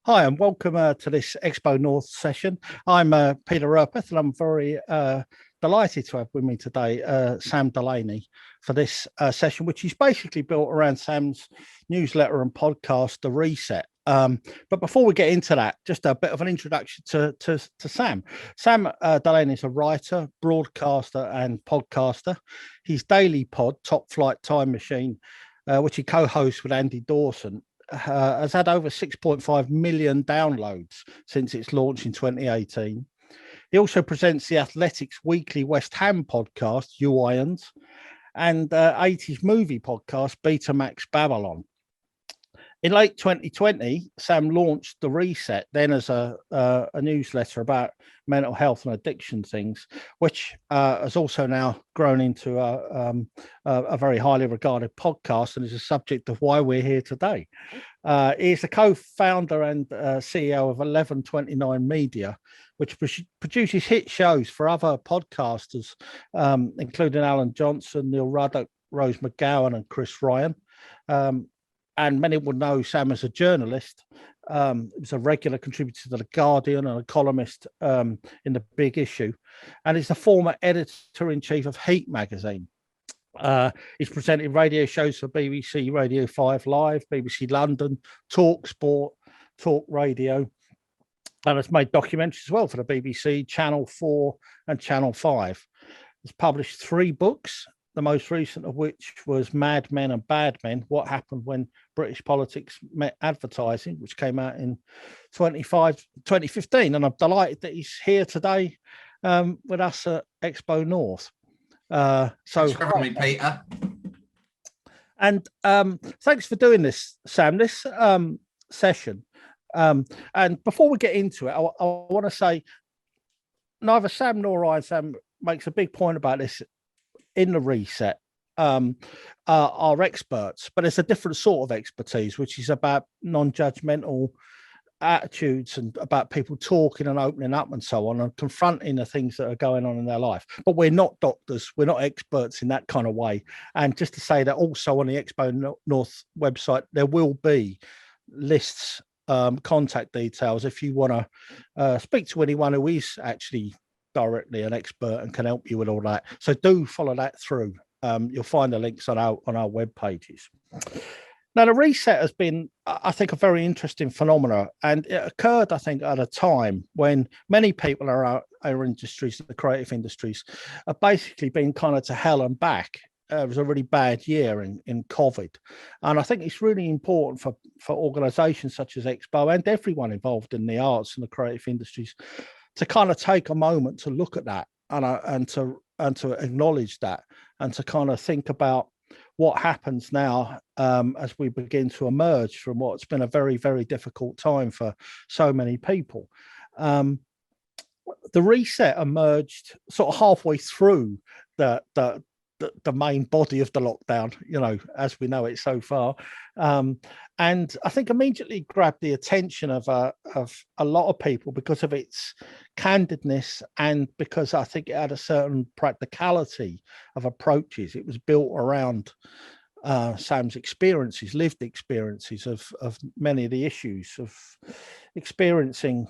Hi, and welcome to this XpoNorth session. I'm Peter Rupert, and I'm very delighted to have with me today Sam Delaney for this session, which is basically built around Sam's newsletter and podcast, The Reset. But before we get into that, just a bit of an introduction to Sam. Sam Delaney is a writer, broadcaster, and podcaster. His daily pod, Top Flight Time Machine, which he co-hosts with Andy Dawson, has had over 6.5 million downloads since its launch in 2018. He also presents the Athletics Weekly West Ham podcast, U-Ions, and 80s movie podcast, Betamax Babylon. In late 2020, Sam launched The Reset, then as a newsletter about mental health and addiction things, which has also now grown into a very highly regarded podcast and is a subject of why we're here today. He is the co-founder and CEO of 1129 Media, which produces hit shows for other podcasters, including Alan Johnson, Neil Ruddock, Rose McGowan, and Chris Ryan. And many will know Sam as a journalist. He was a regular contributor to The Guardian and a columnist in The Big Issue. And he's the former editor-in-chief of Heat magazine. He's presented radio shows for BBC Radio 5 Live, BBC London, Talk Sport, Talk Radio, and has made documentaries as well for the BBC, Channel 4 and Channel 5. He's published 3 books, the most recent of which was Mad Men and Bad Men, What Happened When British Politics Met Advertising, which came out in 2015. And I'm delighted that he's here today with us at XpoNorth. Thanks for having me, Peter. And thanks for doing this, Sam, this session. And before we get into it, I want to say neither Sam nor I, Sam makes a big point about this in The Reset, are experts, but it's a different sort of expertise, which is about non-judgemental attitudes and about people talking and opening up and so on and confronting the things that are going on in their life. But we're not doctors, we're not experts in that kind of way. And just to say that also on the XpoNorth website, there will be lists, contact details if you want to speak to anyone who is actually directly an expert and can help you with all that. So do follow that through. You'll find the links on our web pages. Now, The Reset has been, I think, a very interesting phenomenon, and it occurred, I think, at a time when many people in our industries, the creative industries, are basically being kind of to hell and back. It was a really bad year in COVID, and I think it's really important for organisations such as Expo and everyone involved in the arts and the creative industries to kind of take a moment to look at that and to acknowledge that and to kind of think about what happens now as we begin to emerge from what's been a very, very difficult time for so many people. The Reset emerged sort of halfway through the main body of the lockdown, as we know it so far. And I think immediately grabbed the attention of a lot of people because of its candidness and because I think it had a certain practicality of approaches. It was built around Sam's experiences, lived experiences of many of the issues of experiencing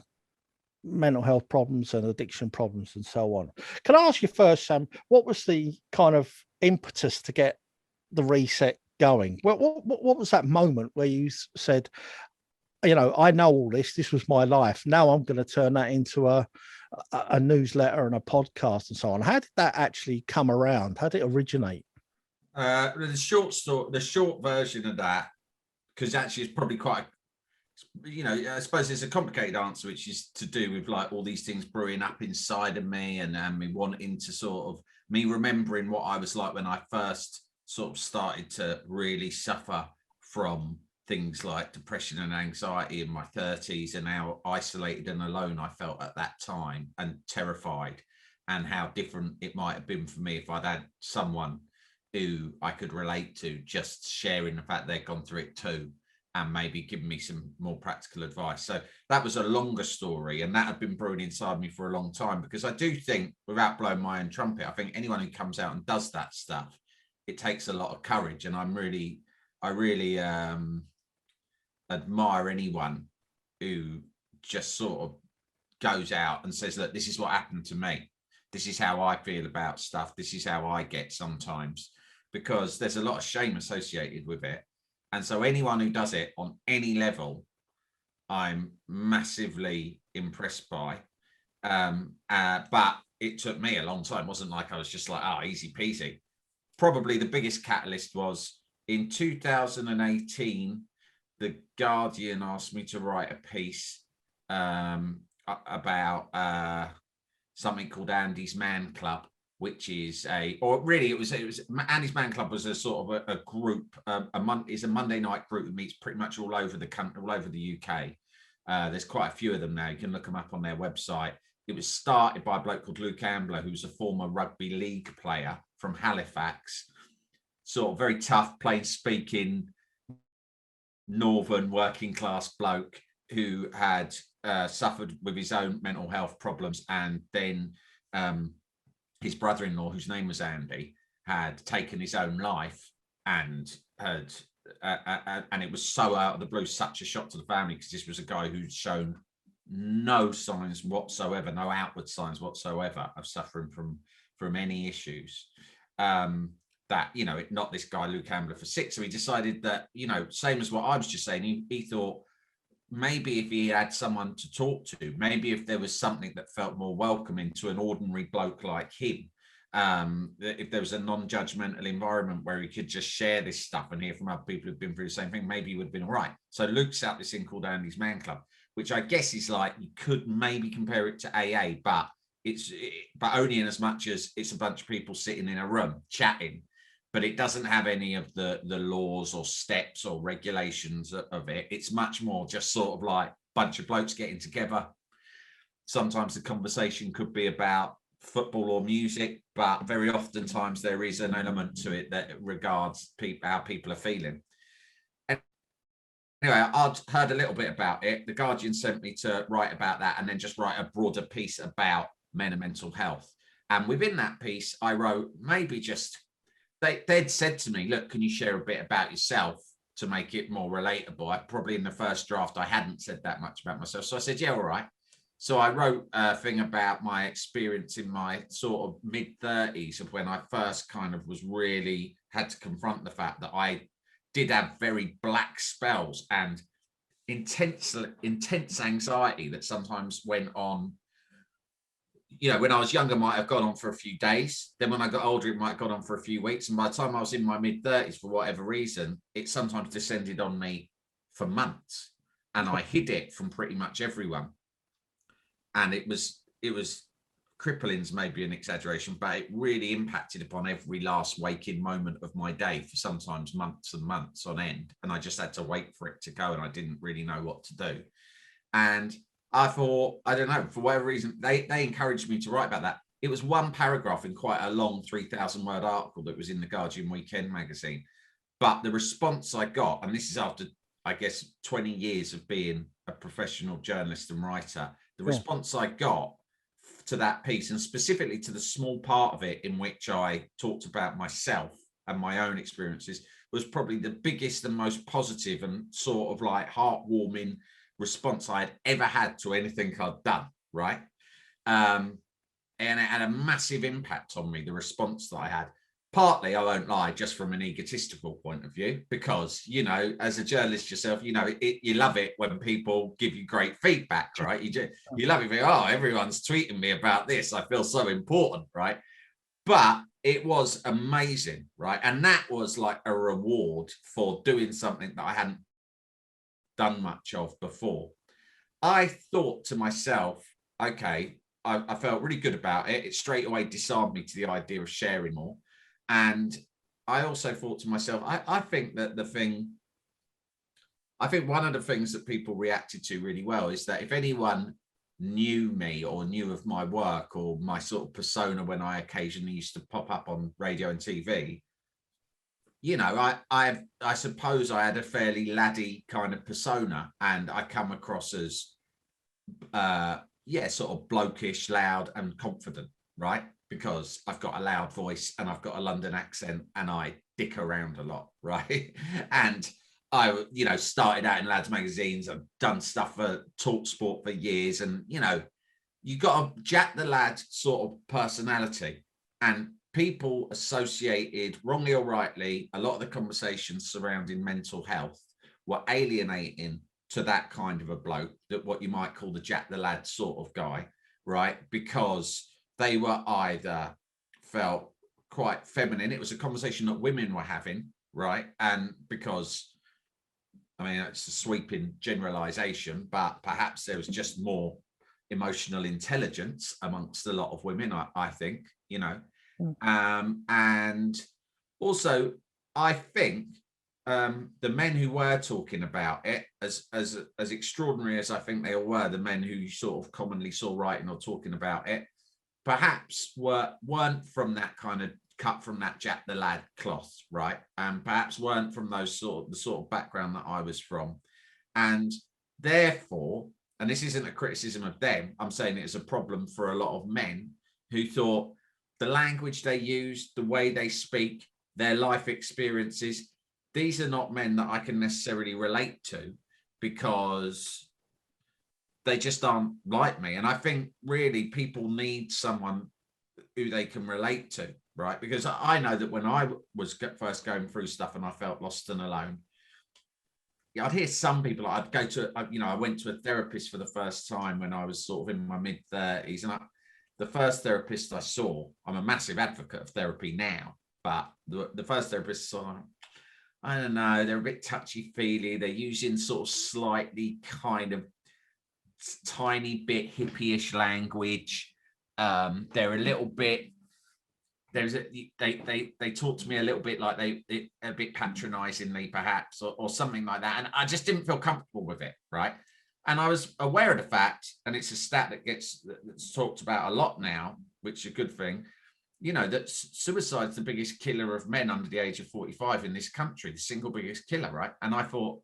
mental health problems and addiction problems and so on. Can I ask you first, Sam, what was the kind of impetus to get The Reset going? What was that moment where you said, I know all this was my life, now I'm going to turn that into a newsletter and a podcast and so on? How did that actually come around? How did it originate? The short version of that, because actually it's probably quite I suppose it's a complicated answer, which is to do with like all these things brewing up inside of me and me wanting to sort of me remembering what I was like when I first sort of started to really suffer from things like depression and anxiety in my 30s, and how isolated and alone I felt at that time and terrified, and how different it might have been for me if I'd had someone who I could relate to, just sharing the fact they'd gone through it too, and maybe giving me some more practical advice. So that was a longer story, and that had been brewing inside me for a long time, because I do think, without blowing my own trumpet, I think anyone who comes out and does that stuff, it takes a lot of courage. And I really admire anyone who just sort of goes out and says, look, this is what happened to me. This is how I feel about stuff. This is how I get sometimes, because there's a lot of shame associated with it. And so anyone who does it on any level, I'm massively impressed by. But it took me a long time. It wasn't like I was just like, oh, easy peasy. Probably the biggest catalyst was in 2018, The Guardian asked me to write a piece about something called Andy's Man Club, which is it was Andy's Man Club was a sort of a group, is a Monday night group that meets pretty much all over the country, all over the UK. There's quite a few of them now. You can look them up on their website. It was started by a bloke called Luke Ambler, who's a former rugby league player from Halifax, sort of very tough, plain speaking, northern working class bloke who had suffered with his own mental health problems, and then his brother-in-law, whose name was Andy, had taken his own life, and had and it was so out of the blue, such a shock to the family, because this was a guy who'd shown no signs whatsoever, no outward signs whatsoever of suffering from any issues. That, you know, not this guy Luke Ambler for sick. So he decided that, you know, same as what I was just saying, he thought maybe if he had someone to talk to, maybe if there was something that felt more welcoming to an ordinary bloke like him, if there was a non-judgmental environment where he could just share this stuff and hear from other people who've been through the same thing, maybe he would have been all right. So Luke set up this thing called Andy's Man Club, which I guess is like, you could maybe compare it to AA, but but only in as much as it's a bunch of people sitting in a room chatting. But it doesn't have any of the laws or steps or regulations of it. It's much more just sort of like a bunch of blokes getting together. Sometimes the conversation could be about football or music, but very oftentimes there is an element to it that regards how people are feeling. Anyway, I'd heard a little bit about it. The Guardian sent me to write about that and then just write a broader piece about men and mental health. And within that piece, I wrote maybe just, they'd said to me, look, can you share a bit about yourself to make it more relatable? Probably in the first draft, I hadn't said that much about myself. So I said, yeah, all right. So I wrote a thing about my experience in my sort of mid-30s of when I first kind of was really had to confront the fact that I did have very black spells and intense anxiety that sometimes went on. You know, when I was younger, might have gone on for a few days. Then when I got older, it might have gone on for a few weeks. And by the time I was in my mid-30s, for whatever reason, it sometimes descended on me for months. And I hid it from pretty much everyone. And it was crippling's maybe an exaggeration, but it really impacted upon every last waking moment of my day for sometimes months and months on end. And I just had to wait for it to go, and I didn't really know what to do. And I thought, I don't know, for whatever reason, they encouraged me to write about that. It was one paragraph in quite a long 3,000-word article that was in the Guardian Weekend magazine. But the response I got, and this is after, I guess, 20 years of being a professional journalist and writer, the response I got to that piece, and specifically to the small part of it in which I talked about myself and my own experiences, was probably the biggest and most positive and sort of like heartwarming response I had ever had to anything I'd done, right? And it had a massive impact on me, the response that I had. Partly, I won't lie, just from an egotistical point of view, because, you know, as a journalist yourself, you know, you love it when people give you great feedback, right? You love it, oh, everyone's tweeting me about this. I feel so important, right? But it was amazing, right? And that was like a reward for doing something that I hadn't done much of before. I thought to myself, okay, I felt really good about it. It straight away disarmed me to the idea of sharing more. And I also thought to myself, I think that one of the things that people reacted to really well is that if anyone knew me or knew of my work or my sort of persona when I occasionally used to pop up on radio and TV, you know, I suppose I had a fairly laddie kind of persona, and I come across as, sort of blokish, loud and confident, right? Because I've got a loud voice and I've got a London accent and I dick around a lot, right? And I, started out in lads magazines. I've done stuff for Talk Sport for years, and you got a Jack the Lad sort of personality, and people associated, wrongly or rightly, a lot of the conversations surrounding mental health were alienating to that kind of a bloke, that what you might call the Jack the Lad sort of guy, right? Because they were either felt quite feminine. It was a conversation that women were having, right? And because, I mean, it's a sweeping generalization, but perhaps there was just more emotional intelligence amongst a lot of women, I think, and also I think the men who were talking about it, as extraordinary as I think they all were, the men who you sort of commonly saw writing or talking about it, perhaps weren't from that kind of cut from that Jack the Lad cloth, right? And perhaps weren't from the sort of background that I was from. And therefore, and this isn't a criticism of them, I'm saying it is a problem for a lot of men who thought the language they use, the way they speak, their life experiences, these are not men that I can necessarily relate to, because they just aren't like me. And I think really people need someone who they can relate to, right? Because I know that when I was first going through stuff and I felt lost and alone, I'd hear some people, I'd go to, I went to a therapist for the first time when I was sort of in my mid-30s. And the first therapist I saw, I'm a massive advocate of therapy now, but the first therapist I saw, I don't know, they're a bit touchy-feely. They're using sort of slightly kind of tiny bit hippie-ish language. They're a little bit, they talk to me a little bit like they a bit patronizingly perhaps, or something like that, and I just didn't feel comfortable with it, right? And I was aware of the fact, and it's a stat that's talked about a lot now, which is a good thing, that suicide's the biggest killer of men under the age of 45 in this country, the single biggest killer, right? And I thought,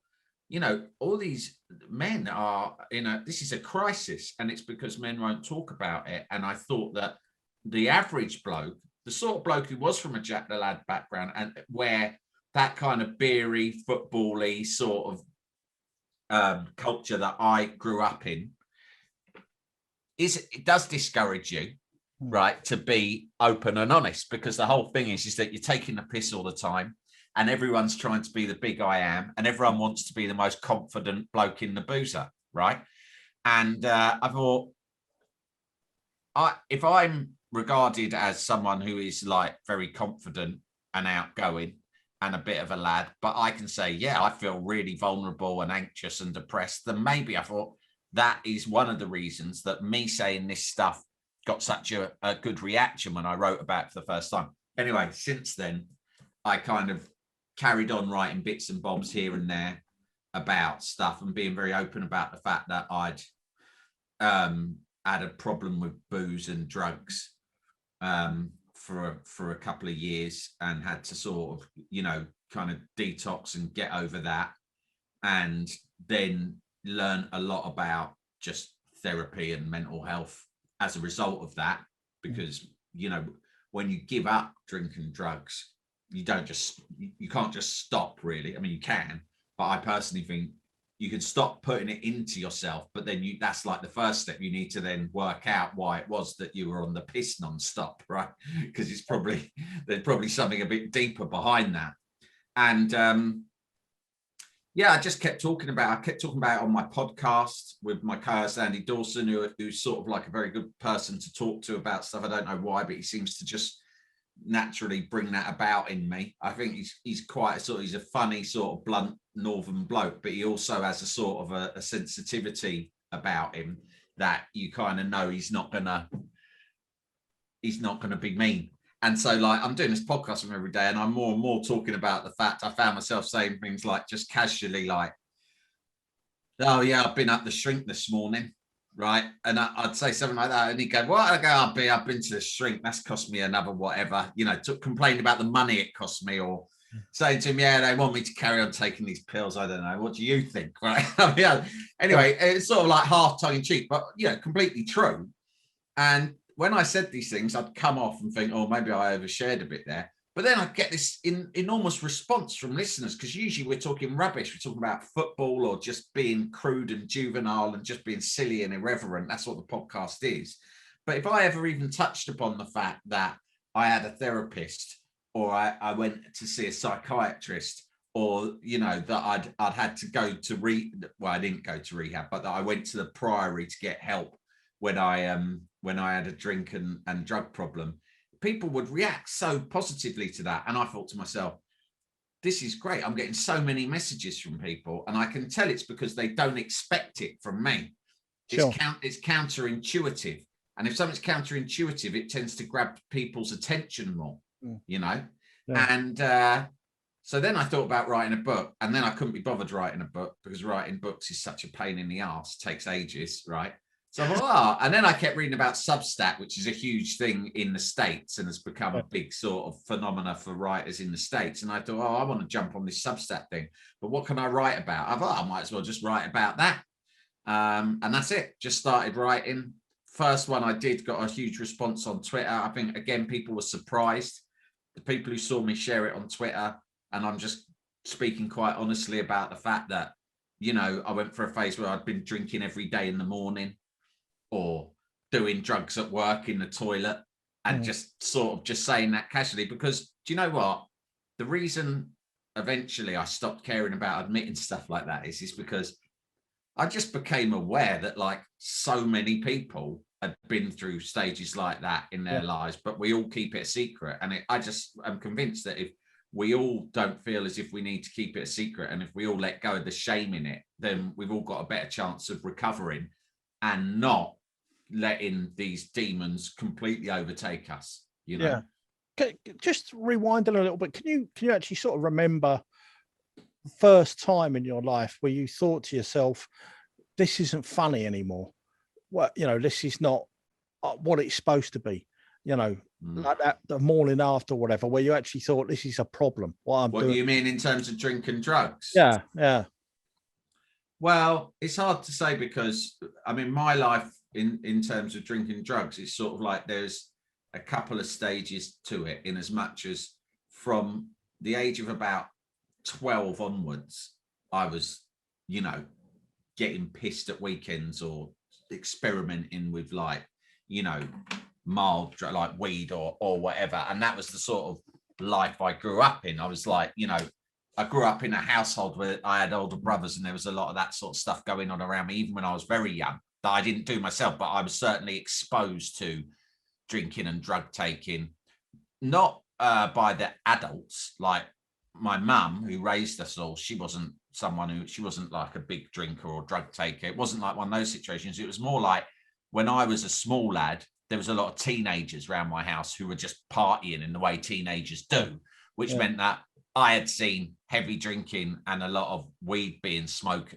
all these men are this is a crisis, and it's because men won't talk about it. And I thought that the average bloke, the sort of bloke who was from a Jack the Lad background, and where that kind of beery, football-y sort of culture that I grew up in, it does discourage you, right, to be open and honest, because the whole thing is that you're taking the piss all the time, and everyone's trying to be the big I am, and everyone wants to be the most confident bloke in the boozer, right? And I thought, if I'm regarded as someone who is like very confident and outgoing and a bit of a lad, but I can say, yeah, I feel really vulnerable and anxious and depressed, then maybe I thought that is one of the reasons that me saying this stuff got such a good reaction when I wrote about it for the first time. Anyway, since then, I kind of carried on writing bits and bobs here and there about stuff, and being very open about the fact that I'd had a problem with booze and drugs for a couple of years, and had to sort of, kind of detox and get over that, and then learn a lot about just therapy and mental health as a result of that. Because, when you give up drinking drugs, you can't just stop, really. I mean, you can, but I personally think you can stop putting it into yourself, but then that's like the first step. You need to then work out why it was that you were on the piss non-stop, right? Because there's probably something a bit deeper behind that. And I just kept talking about it on my podcast with my co-host Andy Dawson, who's sort of like a very good person to talk to about stuff. I don't know why, but he seems to just naturally bring that about in me. I think he's quite he's a funny sort of blunt northern bloke, but he also has a sort of a sensitivity about him that you kind of know he's not gonna be mean. And so, like, I'm doing this podcast with him every day, and I'm more and more talking about the fact I found myself saying things like, just casually, like, oh yeah, I've been up the shrink this morning, right? And I'd say something like that, and he'd go, "What?" I go, I've been to the shrink. That's cost me another whatever. Complained about the money it cost me, or saying to him, "Yeah, they want me to carry on taking these pills. I don't know. What do you think?" Right? Anyway, it's sort of like half tongue in cheek, but completely true. And when I said these things, I'd come off and think, "Oh, maybe I overshared a bit there." But then I get this enormous response from listeners, because usually we're talking rubbish. We're talking about football or just being crude and juvenile and just being silly and irreverent. That's what the podcast is. But if I ever even touched upon the fact that I had a therapist, or I went to see a psychiatrist, or, you know, that I'd had to go to I didn't go to rehab, but that I went to the Priory to get help when I had a drink and drug problem, people would react so positively to that. And I thought to myself, this is great. I'm getting so many messages from people, and I can tell it's because they don't expect it from me. Sure. It's counterintuitive. And if something's counterintuitive, it tends to grab people's attention more, you know? Yeah. And so then I thought about writing a book, and then I couldn't be bothered writing a book because writing books is such a pain in the arse, takes ages, right? So I thought, and then I kept reading about Substack, which is a huge thing in the States and has become a big sort of phenomena for writers in the States. And I thought, I want to jump on this Substack thing, but what can I write about? I thought I might as well just write about that. And that's it. Just started writing. First one I did got a huge response on Twitter. I think, again, people were surprised. The people who saw me share it on Twitter, and I'm just speaking quite honestly about the fact that, you know, I went for a phase where I'd been drinking every day in the morning, or doing drugs at work in the toilet, and just sort of just saying that casually, because do you know what? The reason eventually I stopped caring about admitting stuff like that is because I just became aware that, like, so many people had been through stages like that in their lives, but we all keep it a secret. And I just am convinced that if we all don't feel as if we need to keep it a secret, and if we all let go of the shame in it, then we've all got a better chance of recovering and not letting these demons completely overtake us, you know? Just rewinding a little bit, can you actually sort of remember the first time in your life where you thought to yourself, this isn't funny anymore? Well, you know, this is not what it's supposed to be, you know, like that, the morning after, whatever, where you actually thought this is a problem. What do you mean in terms of drink and drugs? Yeah. Well, it's hard to say, because I mean, my life in terms of drinking and drugs is sort of like there's a couple of stages to it, in as much as from the age of about 12 onwards, I was, you know, getting pissed at weekends or experimenting with, like, you know, mild like weed or whatever. And that was the sort of life I grew up in. I was like, you know, I grew up in a household where I had older brothers, and there was a lot of that sort of stuff going on around me, even when I was very young, that I didn't do myself, but I was certainly exposed to drinking and drug taking, not by the adults. Like my mum, who raised us all, she wasn't like a big drinker or drug taker. It wasn't like one of those situations. It was more like, when I was a small lad, there was a lot of teenagers around my house who were just partying in the way teenagers do, which meant that I had seen heavy drinking and a lot of weed being smoked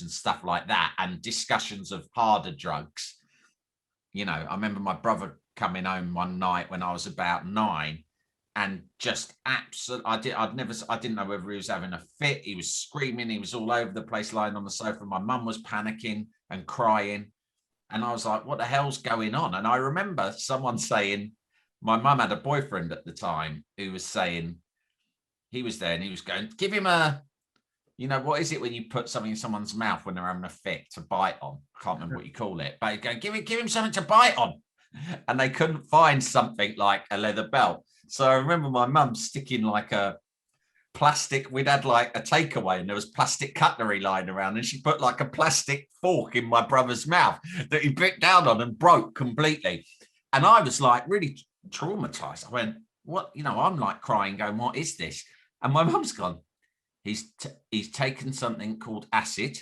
and stuff like that, and discussions of harder drugs. You know, I remember my brother coming home one night when I was about 9, and just absolutely, I didn't know whether he was having a fit. He was screaming. He was all over the place, lying on the sofa. My mum was panicking and crying. And I was like, what the hell's going on? And I remember someone saying, my mum had a boyfriend at the time who was saying, he was there and he was going, give him a, you know, what is it when you put something in someone's mouth when they're having a fit, to bite on? I can't remember what you call it, but go, give him something to bite on. And they couldn't find something like a leather belt. So I remember my mum sticking like a plastic, we'd had like a takeaway and there was plastic cutlery lying around, and she put like a plastic fork in my brother's mouth that he bit down on and broke completely. And I was like really traumatized. I went, what, you know, I'm like crying, going, what is this? And my mum's gone, he's taken something called acid,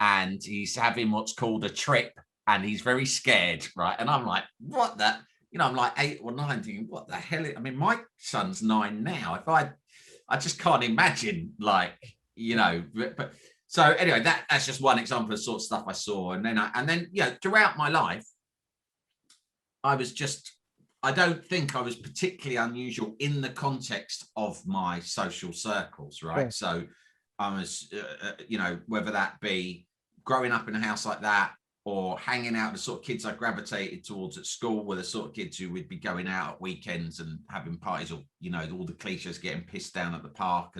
and he's having what's called a trip, and he's very scared, right? And I'm like, what the, you know, I'm like 8 or 9 thinking, what the hell? I mean, my son's 9 now. If I just can't imagine, like, you know, but so anyway, that's just one example of the sort of stuff I saw. And then, you know, throughout my life, I don't think I was particularly unusual in the context of my social circles, right? Yeah. So I was, you know, whether that be growing up in a house like that, or hanging out, the sort of kids I gravitated towards at school were the sort of kids who would be going out at weekends and having parties, or, you know, all the cliches, getting pissed down at the park.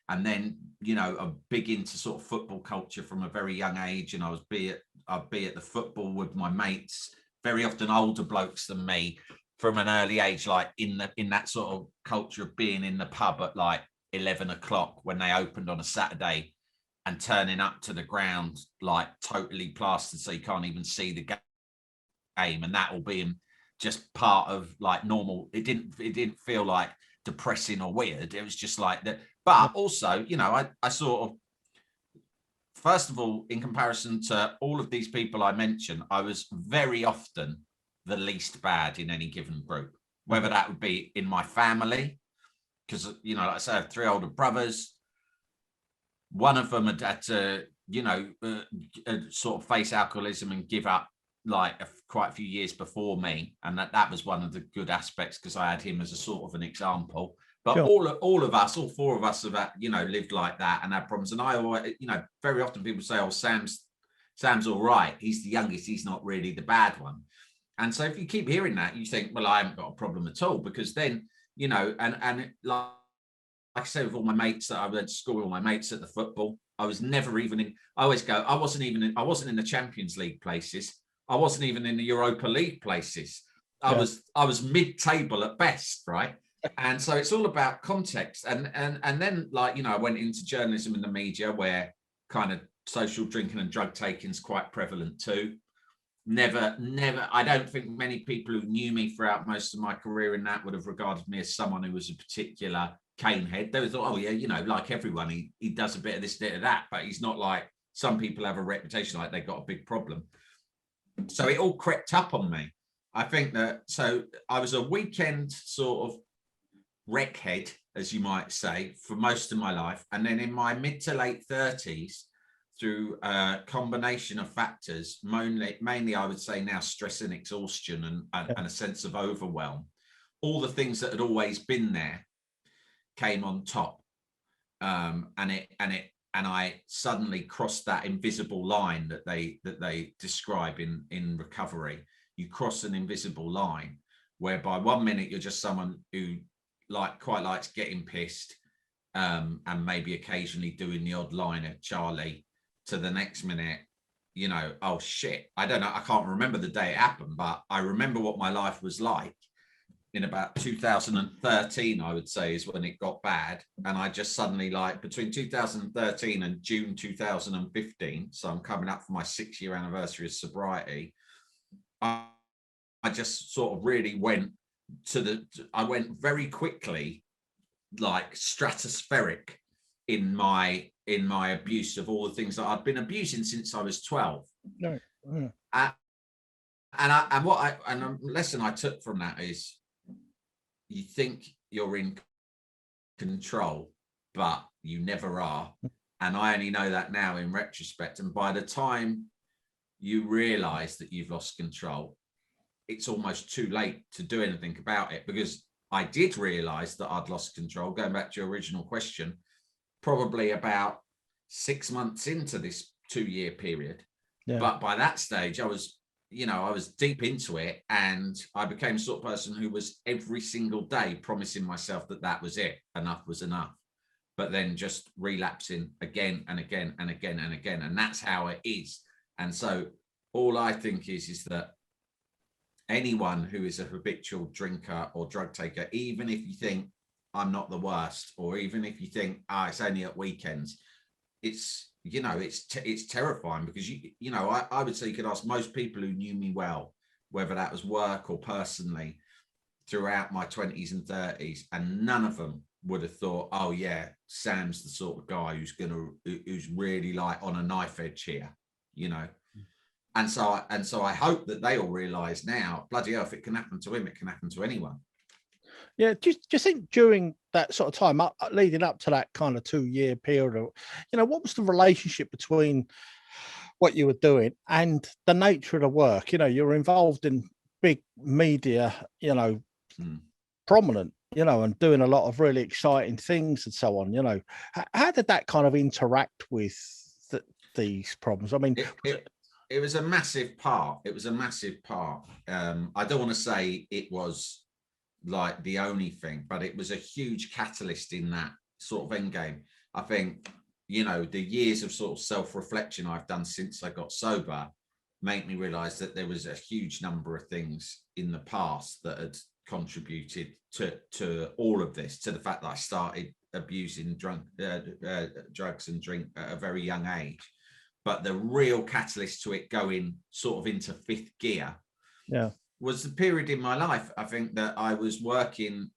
And then, you know, I'm big into sort of football culture from a very young age. And I'd be at the football with my mates, very often older blokes than me, from an early age, like in that sort of culture of being in the pub at like 11 o'clock when they opened on a Saturday, and turning up to the ground like totally plastered so you can't even see the game, and that all being just part of like normal. It didn't feel like depressing or weird. It was just like that. But also, you know, I sort of, first of all, in comparison to all of these people I mentioned, I was very often the least bad in any given group, whether that would be in my family, because, you know, like I say, I have 3 older brothers. One of them had to, you know, sort of face alcoholism and give up like quite a few years before me. And that was one of the good aspects, because I had him as a sort of an example. But sure, all of us, all 4 of us have, you know, lived like that and had problems. And I always, you know, very often people say, oh, Sam's all right. He's the youngest. He's not really the bad one. And so if you keep hearing that, you think, well, I haven't got a problem at all, because then, you know, and like I said, with all my mates that I went to school with, all my mates at the football, I was never even in, I always go, I wasn't in the Champions League places. I wasn't even in the Europa League places. I was mid-table at best, right? And so it's all about context. And then, like, you know, I went into journalism and the media, where kind of social drinking and drug taking is quite prevalent too. Never, I don't think many people who knew me throughout most of my career in that would have regarded me as someone who was a particular cane head. They thought, oh yeah, you know, like everyone, he does a bit of this, bit of that, but he's not like some people have a reputation like they got a big problem. So it all crept up on me. I think that, so I was a weekend sort of wreckhead, as you might say, for most of my life. And then in my mid to late 30s, through a combination of factors, mainly I would say now stress and exhaustion and a sense of overwhelm, all the things that had always been there came on top, and I suddenly crossed that invisible line that they describe in recovery. You cross an invisible line whereby 1 minute you're just someone who quite likes getting pissed, and maybe occasionally doing the odd line at Charlie, to the next minute, you know, oh shit, I don't know, I can't remember the day it happened, but I remember what my life was like in about 2013, I would say, is when it got bad. And I just suddenly, like, between 2013 and June 2015, so I'm coming up for my 6-year anniversary of sobriety, I just sort of really went I went very quickly, like stratospheric in my abuse of all the things that I'd been abusing since I was 12. No. Yeah. And a lesson I took from that is, you think you're in control, but you never are. And I only know that now in retrospect. And by the time you realize that you've lost control, it's almost too late to do anything about it, because I did realize that I'd lost control, going back to your original question, probably about 6 months into this 2-year period. Yeah. But by that stage, I was deep into it, and I became the sort of person who was every single day promising myself that was it, enough was enough, but then just relapsing again and again and again and again. And that's how it is. And so all I think is that anyone who is a habitual drinker or drug taker, even if you think I'm not the worst, or even if you think, it's only at weekends, it's, you know, it's terrifying, because you know, I would say you could ask most people who knew me well, whether that was work or personally, throughout my 20s and 30s, and none of them would have thought, oh yeah, Sam's the sort of guy who's really like on a knife edge here, you know. And so I hope that they all realize now, bloody hell, if it can happen to him, it can happen to anyone. Yeah, just think during that sort of time, leading up to that kind of 2-year period, you know, what was the relationship between what you were doing and the nature of the work? You know, you're involved in big media, you know, prominent, you know, and doing a lot of really exciting things and so on. You know, how did that kind of interact with these problems? I mean, it was a massive part. It was a massive part. I don't want to say it was like the only thing, but it was a huge catalyst in that sort of end game. I think, you know, the years of sort of self-reflection I've done since I got sober make me realize that there was a huge number of things in the past that had contributed to all of this, to the fact that I started abusing drugs and drink at a very young age. But the real catalyst to it going sort of into fifth gear was the period in my life. I think that I was working.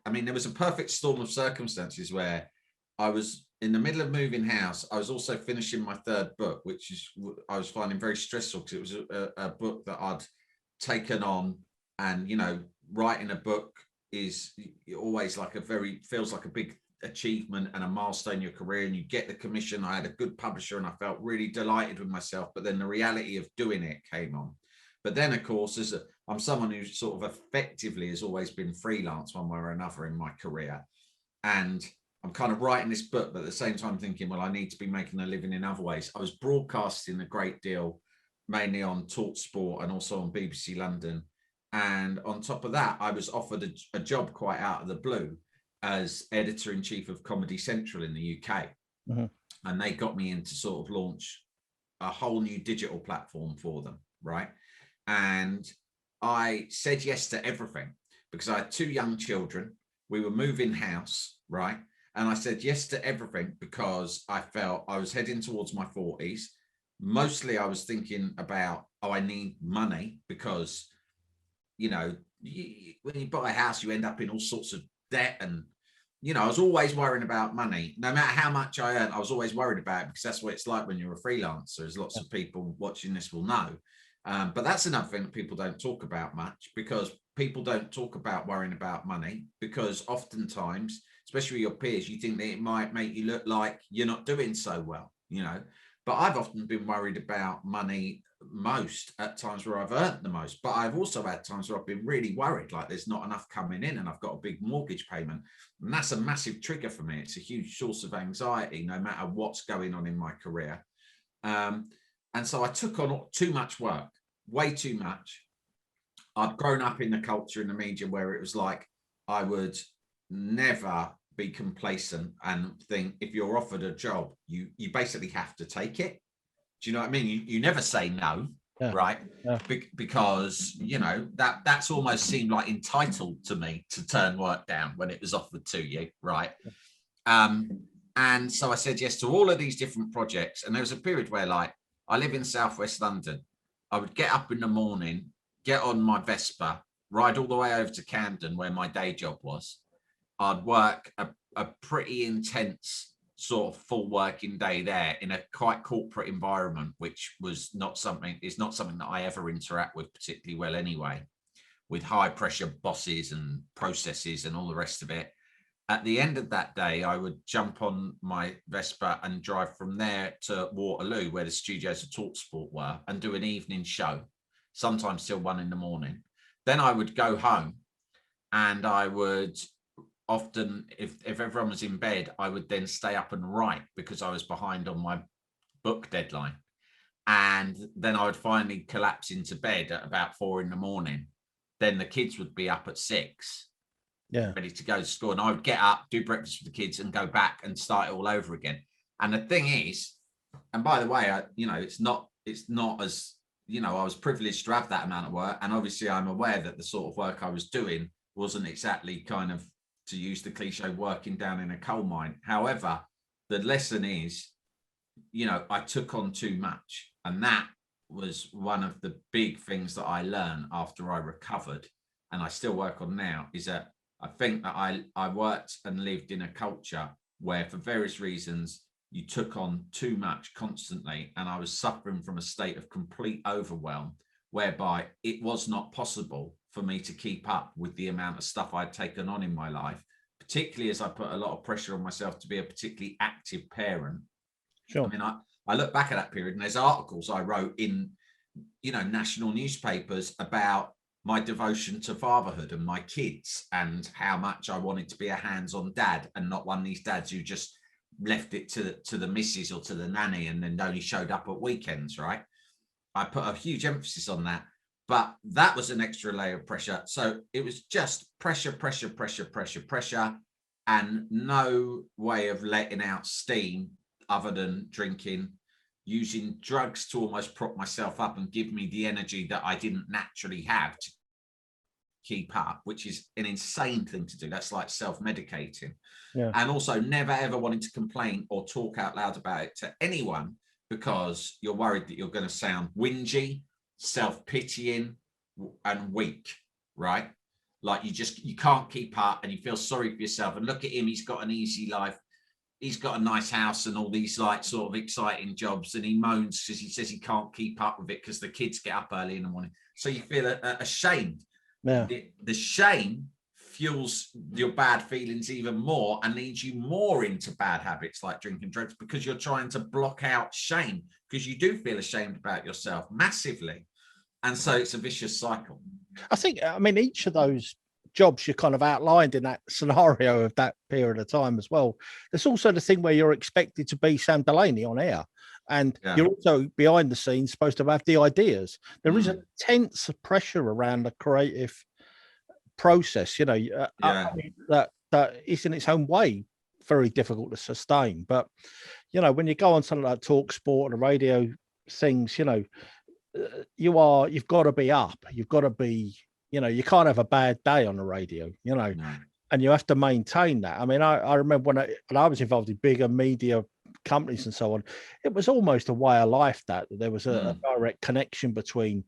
I mean, there was a perfect storm of circumstances where I was in the middle of moving house. I was also finishing my third book, which is I was finding very stressful because it was a book that I'd taken on, and you know, writing a book is always like feels like a big achievement and a milestone in your career, and you get the commission. I had a good publisher and I felt really delighted with myself, but then the reality of doing it came on. But then, of course, I'm someone who sort of effectively has always been freelance one way or another in my career. And I'm kind of writing this book, but at the same time thinking, well, I need to be making a living in other ways. I was broadcasting a great deal, mainly on TalkSport and also on BBC London. And on top of that, I was offered a job quite out of the blue as editor-in-chief of Comedy Central in the UK. Mm-hmm. And they got me in to sort of launch a whole new digital platform for them, right? And I said yes to everything because I had 2 young children. We were moving house, right? And I said yes to everything because I felt I was heading towards my 40s. Mostly I was thinking about, I need money because, you know, when you buy a house, you end up in all sorts of debt. And, you know, I was always worrying about money. No matter how much I earned, I was always worried about it because that's what it's like when you're a freelancer, as lots of people watching this will know. But that's another thing that people don't talk about much, because people don't talk about worrying about money because oftentimes, especially your peers, you think that it might make you look like you're not doing so well, you know. But I've often been worried about money most at times where I've earned the most. But I've also had times where I've been really worried, like there's not enough coming in and I've got a big mortgage payment. And that's a massive trigger for me. It's a huge source of anxiety, no matter what's going on in my career. And so I took on too much work, way too much. I'd grown up in the culture in the media where it was like, I would never be complacent and think if you're offered a job, you basically have to take it. Do you know what I mean? You never say no, right? Because, you know, that's almost seemed like entitled to me to turn work down when it was offered to you, right? And so I said yes to all of these different projects. And there was a period where, like, I live in Southwest London. I would get up in the morning, get on my Vespa, ride all the way over to Camden where my day job was. I'd work a pretty intense sort of full working day there in a quite corporate environment, which is not something that I ever interact with particularly well anyway, with high pressure bosses and processes and all the rest of it. At the end of that day, I would jump on my Vespa and drive from there to Waterloo, where the studios of TalkSport were, and do an evening show, sometimes till 1 a.m. Then I would go home, and I would often, if everyone was in bed, I would then stay up and write because I was behind on my book deadline. And then I would finally collapse into bed at about 4 a.m. Then the kids would be up at 6. Ready to go to school, and I would get up, do breakfast for the kids, and go back and start it all over again. And the thing is, and by the way, it's not as, you know, I was privileged to have that amount of work, and obviously I'm aware that the sort of work I was doing wasn't exactly, kind of, to use the cliche, working down in a coal mine. However, the lesson is, you know, I took on too much, and that was one of the big things that I learned after I recovered, and I still work on now, is that I think that I worked and lived in a culture where, for various reasons, you took on too much constantly. And I was suffering from a state of complete overwhelm, whereby it was not possible for me to keep up with the amount of stuff I'd taken on in my life, particularly as I put a lot of pressure on myself to be a particularly active parent. Sure. I mean, I look back at that period, and there's articles I wrote in, you know, national newspapers about my devotion to fatherhood and my kids, and how much I wanted to be a hands-on dad and not one of these dads who just left it to the missus or to the nanny and then only showed up at weekends, right? I put a huge emphasis on that. But that was an extra layer of pressure. So it was just pressure, pressure, pressure, pressure, pressure, and no way of letting out steam other than drinking, using drugs to almost prop myself up and give me the energy that I didn't naturally have to keep up, which is an insane thing to do. That's like self-medicating. Yeah. And also never ever wanting to complain or talk out loud about it to anyone because you're worried that you're going to sound whingy, self-pitying, and weak, right? Like you can't keep up and you feel sorry for yourself. And look at him, he's got an easy life. He's got a nice house and all these like sort of exciting jobs, and he moans because he says he can't keep up with it because the kids get up early in the morning. So you feel ashamed. Yeah. The shame fuels your bad feelings even more and leads you more into bad habits like drinking drugs, because you're trying to block out shame, because you do feel ashamed about yourself massively. And so it's a vicious cycle. I think, I mean, each of those jobs you kind of outlined in that scenario of that period of time as well. There's also the thing where you're expected to be Sam Delaney on air, and you're also behind the scenes supposed to have the ideas. There is an intense pressure around the creative process, you know, I mean, that is in its own way very difficult to sustain. But you know, when you go on something like Talk Sport and radio things, you know, you've got to be up, you've got to be, you know, you can't have a bad day on the radio, you know, and you have to maintain that. I mean, I remember when I was involved in bigger media companies and so on, it was almost a way of life that there was a direct connection between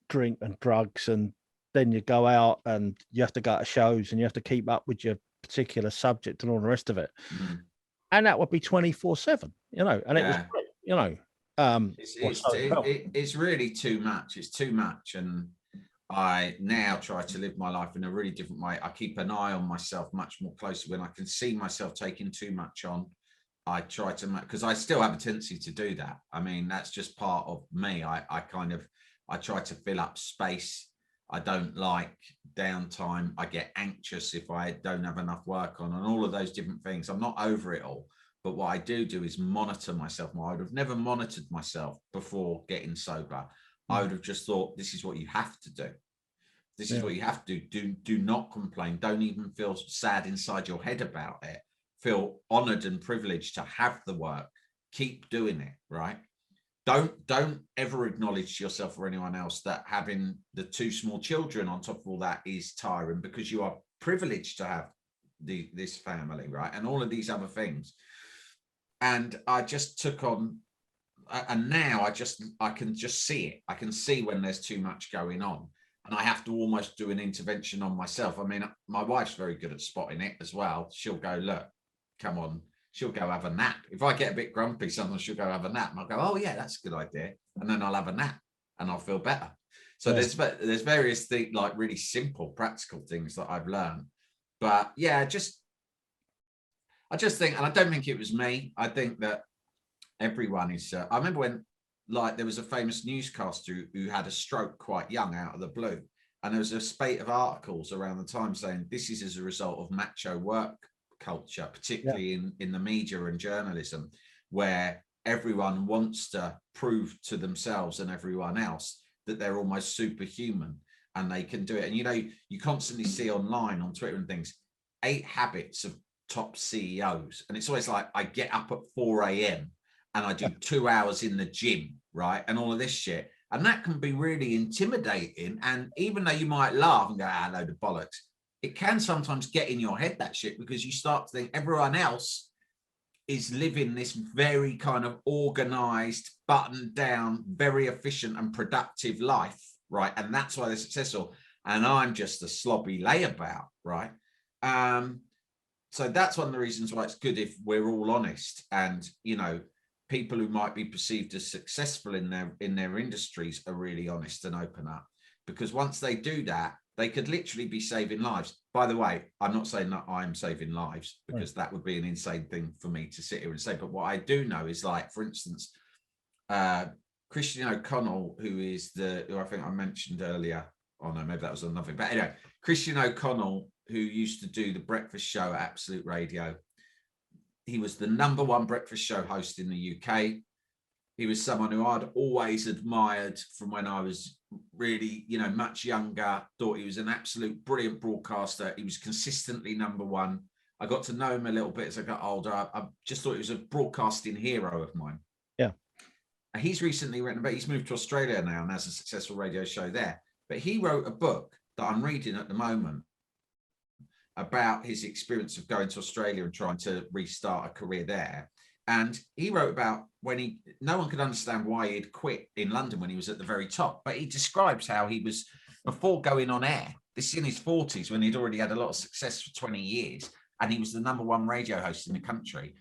drink and drugs, and then you go out and you have to go to shows and you have to keep up with your particular subject and all the rest of it. And that would be 24/7, you know, and it was, you know, it's really too much. It's too much. And I now try to live my life in a really different way. I keep an eye on myself much more closely. When I can see myself taking too much on, I try to, because I still have a tendency to do that. I mean, that's just part of me. I try to fill up space. I don't like downtime. I get anxious if I don't have enough work on, and all of those different things. I'm not over it all. But what I do is monitor myself more. I would have never monitored myself before getting sober. I would have just thought, this is what you have to do. This is what you have to do. Do not complain. Don't even feel sad inside your head about it. Feel honored and privileged to have the work. Keep doing it, right? Don't ever acknowledge to yourself or anyone else that having the 2 small children on top of all that is tiring, because you are privileged to have this family, right? And all of these other things. And I just took on, and now I can just see it. I can see when there's too much going on, and I have to almost do an intervention on myself. I mean, my wife's very good at spotting it as well. She'll go, look, come on. She'll go have a nap. If I get a bit grumpy, sometimes she'll go have a nap, and I'll go, oh yeah, that's a good idea. And then I'll have a nap and I'll feel better. So there's various things, like really simple, practical things that I've learned. But yeah, I just think, and I don't think it was me. I think that everyone is, I remember when, like, there was a famous newscaster who had a stroke quite young out of the blue. And there was a spate of articles around the time saying this is as a result of macho work culture, particularly in the media and journalism, where everyone wants to prove to themselves and everyone else that they're almost superhuman and they can do it. And, you know, you constantly see online on Twitter and things, 8 habits of top CEOs. And it's always like, I get up at 4 a.m. and I do 2 hours in the gym, right? And all of this shit. And that can be really intimidating. And even though you might laugh and go, load of bollocks, it can sometimes get in your head, that shit, because you start to think everyone else is living this very kind of organized, buttoned down, very efficient and productive life, right? And that's why they're successful. And I'm just a sloppy layabout, right? So that's one of the reasons why it's good if we're all honest, and, you know, people who might be perceived as successful in their industries are really honest and open up, because once they do that, they could literally be saving lives. By the way, I'm not saying that I'm saving lives, because that would be an insane thing for me to sit here and say. But what I do know is, like, for instance, Christian O'Connell, who I think I mentioned earlier. Oh no, maybe that was another. But anyway, Christian O'Connell, who used to do the breakfast show at Absolute Radio. He was the #1 breakfast show host in the UK. He was someone who I'd always admired from when I was really, much younger. Thought he was an absolute brilliant broadcaster. He was consistently number one. I got to know him a little bit as I got older. I just thought he was a broadcasting hero of mine. Yeah. And he's recently written about, he's moved to Australia now and has a successful radio show there. But he wrote a book that I'm reading at the moment about his experience of going to Australia and trying to restart a career there. And he wrote about when no one could understand why he'd quit in London when he was at the very top. But he describes how he was, before going on air, this is in his 40s when he'd already had a lot of success for 20 years, and he was the number one radio host in the country.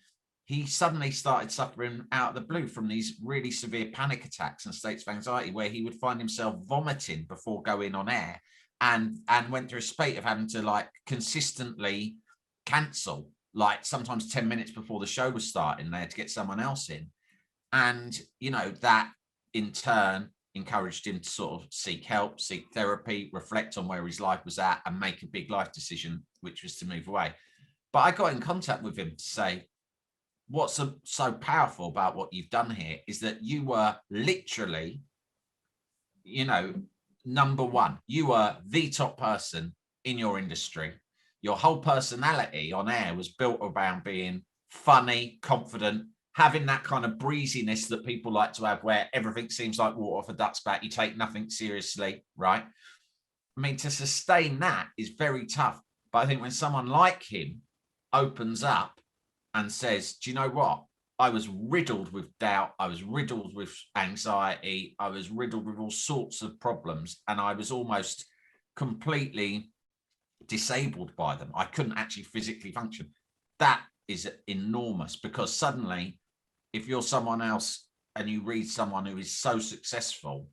He suddenly started suffering out of the blue from these really severe panic attacks and states of anxiety where he would find himself vomiting before going on air, and went through a spate of having to like consistently cancel, like sometimes 10 minutes before the show was starting, they had to get someone else in. And, that in turn encouraged him to sort of seek help, seek therapy, reflect on where his life was at, and make a big life decision, which was to move away. But I got in contact with him to say, what's so powerful about what you've done here is that you were literally, number one. You were the top person in your industry. Your whole personality on air was built around being funny, confident, having that kind of breeziness that people like to have where everything seems like water off a duck's back. You take nothing seriously, right? I mean, to sustain that is very tough. But I think when someone like him opens up and says, do you know what? I was riddled with doubt. I was riddled with anxiety. I was riddled with all sorts of problems. And I was almost completely disabled by them. I couldn't actually physically function. That is enormous, because suddenly, if you're someone else and you read someone who is so successful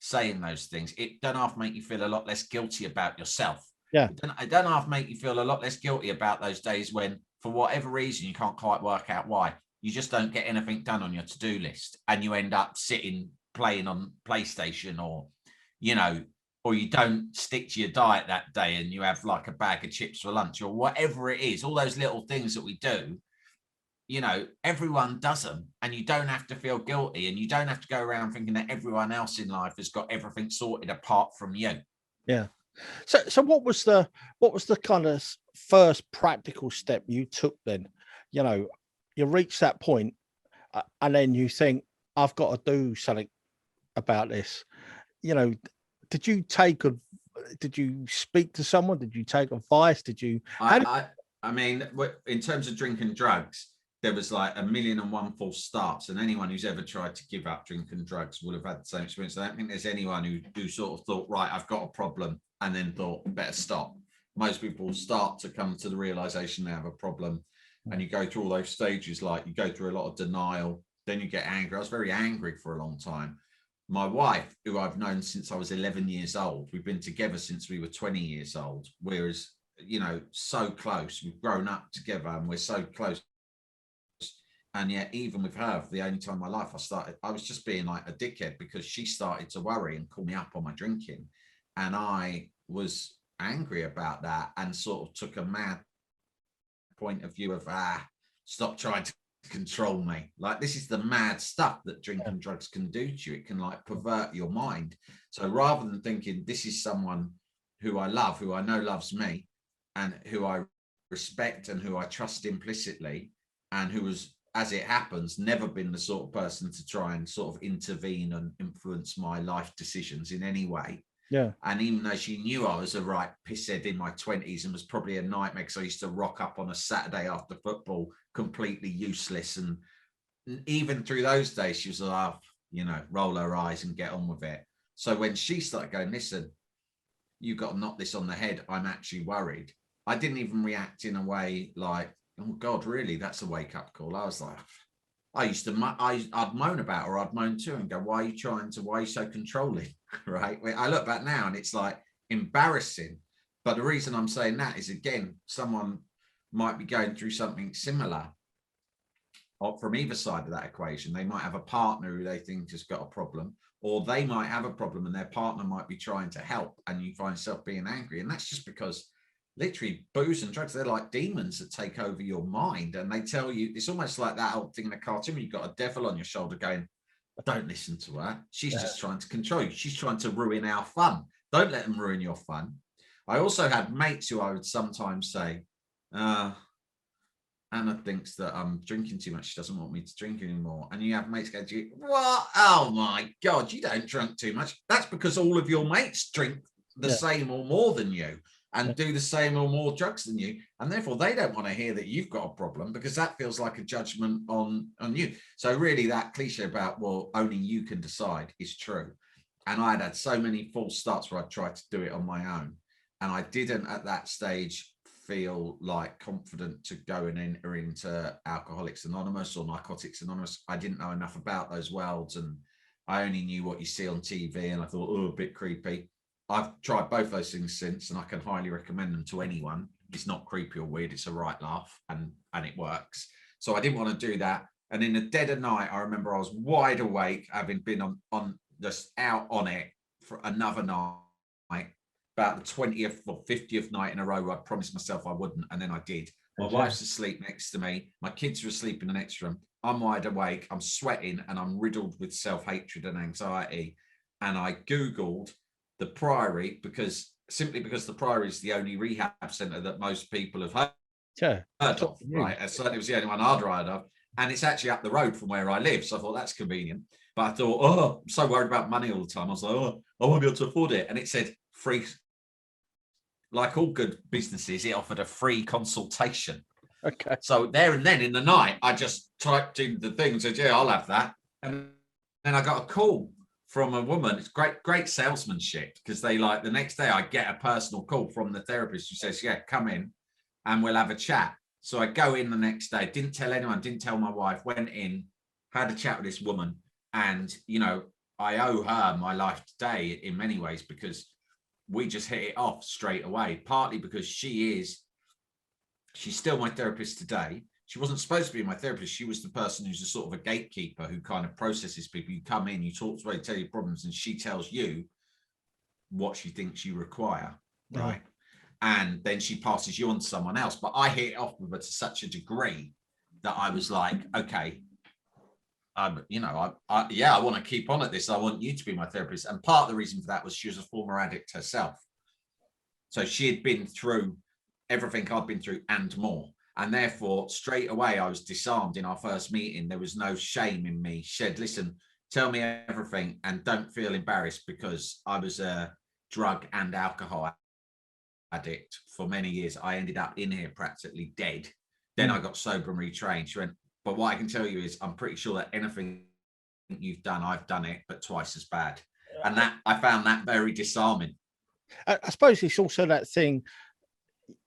saying those things, it don't half make you feel a lot less guilty about yourself. Yeah. It don't half make you feel a lot less guilty about those days when, for whatever reason, you can't quite work out why, you just don't get anything done on your to-do list, and you end up sitting playing on PlayStation, or or you don't stick to your diet that day and you have like a bag of chips for lunch, or whatever it is. All those little things that we do, everyone does them, and you don't have to feel guilty, and you don't have to go around thinking that everyone else in life has got everything sorted apart from you. Yeah. So what was the kind of first practical step you took then? You reach that point, and then you think, I've got to do something about this. Did you speak to someone? Did you take advice? Did you? I mean, in terms of drinking drugs, there was like 1,000,001 false starts, and anyone who's ever tried to give up drinking drugs will have had the same experience. I don't think there's anyone who sort of thought, right, I've got a problem, and then thought, better stop. Most people start to come to the realization they have a problem, and you go through all those stages. Like, you go through a lot of denial, then you get angry. I was very angry for a long time. My wife, who I've known since I was 11 years old, we've been together since we were 20 years old, whereas, so close. We've grown up together and we're so close. And yet, even with her, for the only time in my life, I was just being like a dickhead, because she started to worry and call me up on my drinking. And I was angry about that, and sort of took a mad point of view of, stop trying to control me. Like, this is the mad stuff that drinking drugs can do to you. It can like pervert your mind. So rather than thinking this is someone who I love, who I know loves me, and who I respect and who I trust implicitly, and who was, as it happens, never been the sort of person to try and sort of intervene and influence my life decisions in any way. Yeah. And even though she knew I was a right pisshead in my 20s and was probably a nightmare, because I used to rock up on a Saturday after football completely useless, and even through those days she was like, roll her eyes and get on with it. So when she started going, listen, you've got to knock this on the head, I'm actually worried, I didn't even react in a way like, oh God, really? That's a wake-up call. I was like, I'd moan about her, I'd moan too, and go, why are you so controlling? Right? I look back now and it's like embarrassing. But the reason I'm saying that is, again, someone might be going through something similar from either side of that equation. They might have a partner who they think has got a problem, or they might have a problem and their partner might be trying to help, and you find yourself being angry. And that's just because literally booze and drugs, they're like demons that take over your mind, and they tell you, it's almost like that old thing in a cartoon where you've got a devil on your shoulder going, Don't listen to her. She's just trying to control you. She's trying to ruin our fun. Don't let them ruin your fun. I also had mates who I would sometimes say, Anna thinks that I'm drinking too much. She doesn't want me to drink anymore. And you have mates go to you, what? Oh my God, you don't drink too much. That's because all of your mates drink the same or more than you and do the same or more drugs than you. And therefore they don't want to hear that you've got a problem, because that feels like a judgment on you. So really that cliche about, well, only you can decide is true. And I'd had so many false starts where I tried to do it on my own. And I didn't at that stage feel like confident to go and enter into Alcoholics Anonymous or Narcotics Anonymous. I didn't know enough about those worlds, and I only knew what you see on TV, and I thought, oh, a bit creepy. I've tried both those things since, and I can highly recommend them to anyone. It's not creepy or weird, it's a right laugh, and it works. So I didn't want to do that. And in the dead of night, I remember I was wide awake, having been on just out on it for another night, about the 20th or 50th night in a row. I promised myself I wouldn't, and then I did. My wife's asleep next to me. My kids are asleep in the next room. I'm wide awake. I'm sweating, and I'm riddled with self-hatred and anxiety. And I Googled the Priory simply because the Priory is the only rehab centre that most people have heard of. Right? And certainly it was the only one I'd heard of. And it's actually up the road from where I live. So I thought that's convenient. But I thought, oh, I'm so worried about money all the time. I was like, oh, I won't be able to afford it. And it said free. Like all good businesses, it offered a free consultation. Okay. So there and then in the night, I just typed in the thing and said, yeah, I'll have that. And then I got a call from a woman. It's great salesmanship, because they like the next day I get a personal call from the therapist who says, yeah, come in and we'll have a chat. So I go in the next day, didn't tell anyone, didn't tell my wife, went in, had a chat with this woman. And, you know, I owe her my life today in many ways, because we just hit it off straight away, partly because she's still my therapist today. She wasn't supposed to be my therapist. She was the person who's a sort of a gatekeeper who kind of processes people. You come in, you talk to her, you tell your problems, and she tells you what she thinks you require, right? And then she passes you on to someone else. But I hit it off with her to such a degree that I was like, okay, I want to keep on at this. I want you to be my therapist. And part of the reason for that was she was a former addict herself. So she had been through everything I'd been through and more. And therefore, straight away, I was disarmed in our first meeting. There was no shame in me. She said, listen, tell me everything and don't feel embarrassed, because I was a drug and alcohol addict for many years. I ended up in here practically dead. Then I got sober and retrained. She went, but what I can tell you is I'm pretty sure that anything you've done, I've done it, but twice as bad. And that I found that very disarming. I suppose it's also that thing,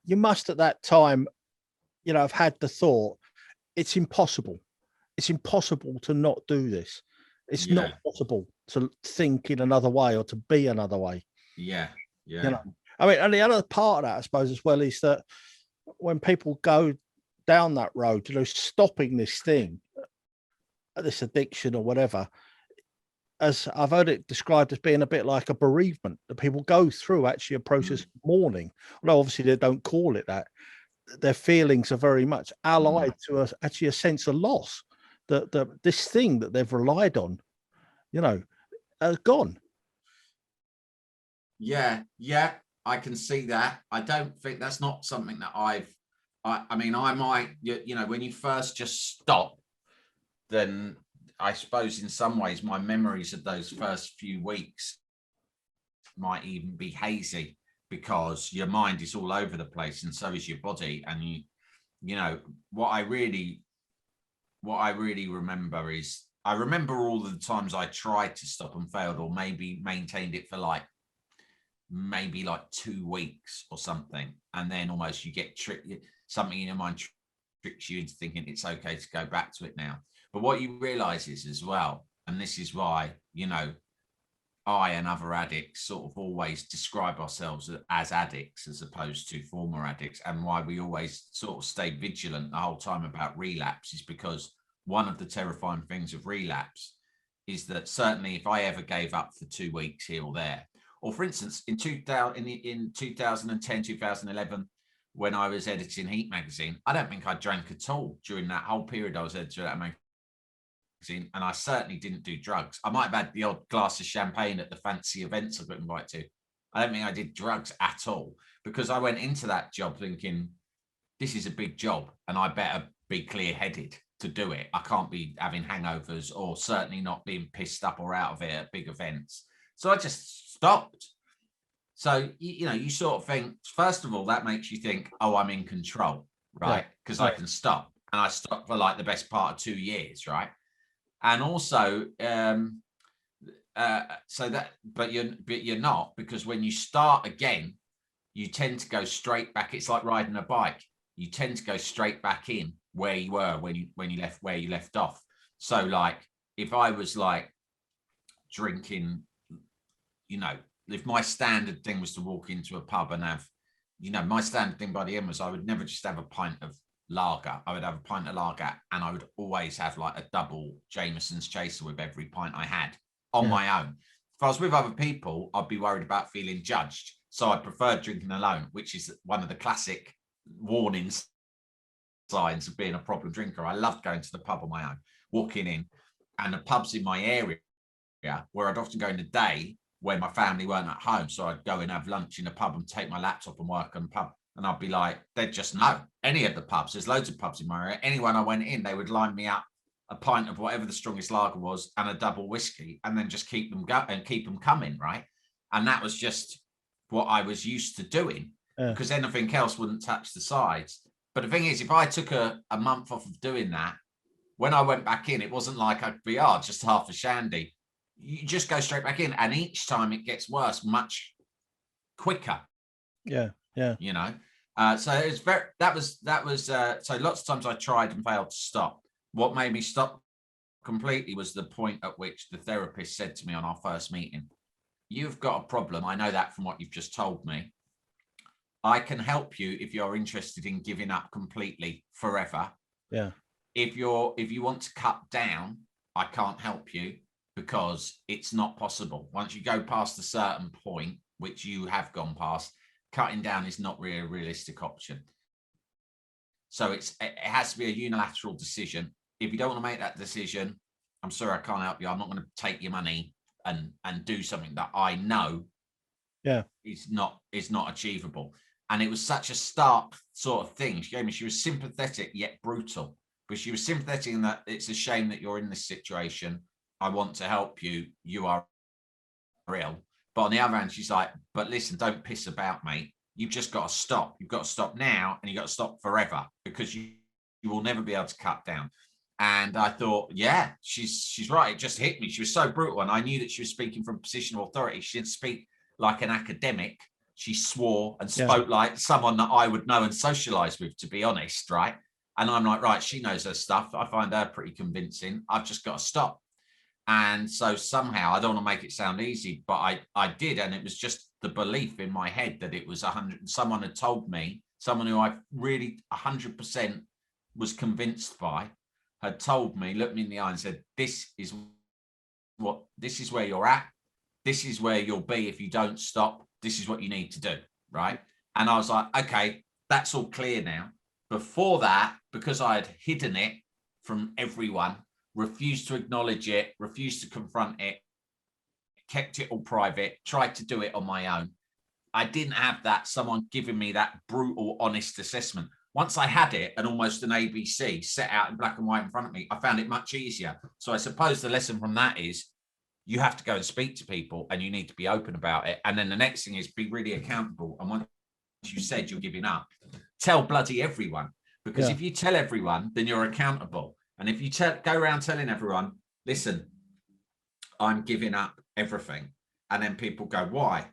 you must at that time, you know, have had the thought, it's impossible. It's impossible to not do this. It's not possible to think in another way or to be another way. Yeah. You know? I mean, and the other part of that, I suppose, as well, is that when people go down that road, you know, stopping this thing, this addiction or whatever, as I've heard it described as being a bit like a bereavement, that people go through actually a process of mourning. Although obviously they don't call it that. Their feelings are very much allied to actually a sense of loss, that this thing that they've relied on, you know, gone. Yeah, I can see that. I don't think that's not something that I mean, I might, you know, when you first just stop, then I suppose in some ways my memories of those first few weeks might even be hazy, because your mind is all over the place and so is your body. And you know, what I really remember is, I remember all the times I tried to stop and failed, or maybe maintained it for maybe 2 weeks or something, and then almost you get tricked, something in your mind tricks you into thinking it's okay to go back to it now. But what you realize is as well, and this is why, you know, I and other addicts sort of always describe ourselves as addicts as opposed to former addicts, and why we always sort of stay vigilant the whole time about relapse, is because one of the terrifying things of relapse is that certainly if I ever gave up for 2 weeks here or there, or for instance, in 2010, 2011, when I was editing Heat magazine, I don't think I drank at all during that whole period I was editing that magazine. in, and I certainly didn't do drugs. I might have had the odd glass of champagne at the fancy events I got invited to. I don't think I did drugs at all, because I went into that job thinking, this is a big job and I better be clear-headed to do it. I can't be having hangovers, or certainly not being pissed up or out of it at big events. So I just stopped. So, you know, you sort of think, first of all, that makes you think, oh, I'm in control, right? Because I can stop. And I stopped for like the best part of 2 years, right? And also, but you're not, because when you start again, you tend to go straight back. It's like riding a bike. You tend to go straight back in where you were when you left off. So like, if I was like drinking, you know, if my standard thing was to walk into a pub and have, you know, my standard thing by the end was I would never just have a pint of lager. I would have a pint of lager, and I would always have like a double Jameson's chaser with every pint I had on my own. If I was with other people, I'd be worried about feeling judged. So I preferred drinking alone, which is one of the classic warning signs of being a problem drinker. I loved going to the pub on my own, walking in, and the pubs in my area where I'd often go in the day when my family weren't at home. So I'd go and have lunch in a pub and take my laptop and work on the pub. And I'd be like, they'd just know. Any of the pubs, there's loads of pubs in my area. Anyone I went in, they would line me up a pint of whatever the strongest lager was and a double whiskey, and then just keep them coming, right? And that was just what I was used to doing, because anything else wouldn't touch the sides. But the thing is, if I took a month off of doing that, when I went back in, it wasn't like I'd be, just half a shandy. You just go straight back in, and each time it gets worse much quicker. Yeah. You know, so it's very, so lots of times I tried and failed to stop. What made me stop completely was the point at which the therapist said to me on our first meeting, you've got a problem. I know that from what you've just told me. I can help you if you're interested in giving up completely forever. Yeah. If you want to cut down, I can't help you, because it's not possible. Once you go past a certain point, which you have gone past, cutting down is not really a realistic option. So it has to be a unilateral decision. If you don't want to make that decision, I'm sorry, I can't help you. I'm not going to take your money and do something that I know is not achievable. And it was such a stark sort of thing. She was sympathetic yet brutal, but she was sympathetic in that it's a shame that you're in this situation. I want to help you. You are ill. But on the other hand, she's like, but listen, don't piss about, mate. You've just got to stop. You've got to stop now, and you've got to stop forever, because you will never be able to cut down. And I thought, yeah, she's right. It just hit me. She was so brutal. And I knew that she was speaking from a position of authority. She didn't speak like an academic. She swore and spoke like someone that I would know and socialize with, to be honest, right? And I'm like, right, she knows her stuff. I find her pretty convincing. I've just got to stop. And so somehow, I don't want to make it sound easy, but I did. And it was just the belief in my head that it was 100. Someone had told me, someone who I really 100% was convinced by, had told me, looked me in the eye and said, this is where you're at. This is where you'll be if you don't stop. This is what you need to do, right? And I was like, okay, that's all clear now. Before that, because I had hidden it from everyone, refused to acknowledge it, refused to confront it, kept it all private, tried to do it on my own. I didn't have that, someone giving me that brutal, honest assessment. Once I had it and almost an ABC set out in black and white in front of me, I found it much easier. So I suppose the lesson from that is you have to go and speak to people, and you need to be open about it. And then the next thing is be really accountable. And once you said you're giving up, tell bloody everyone. Because if you tell everyone, then you're accountable. And if you go around telling everyone, listen, I'm giving up everything, and then people go, why?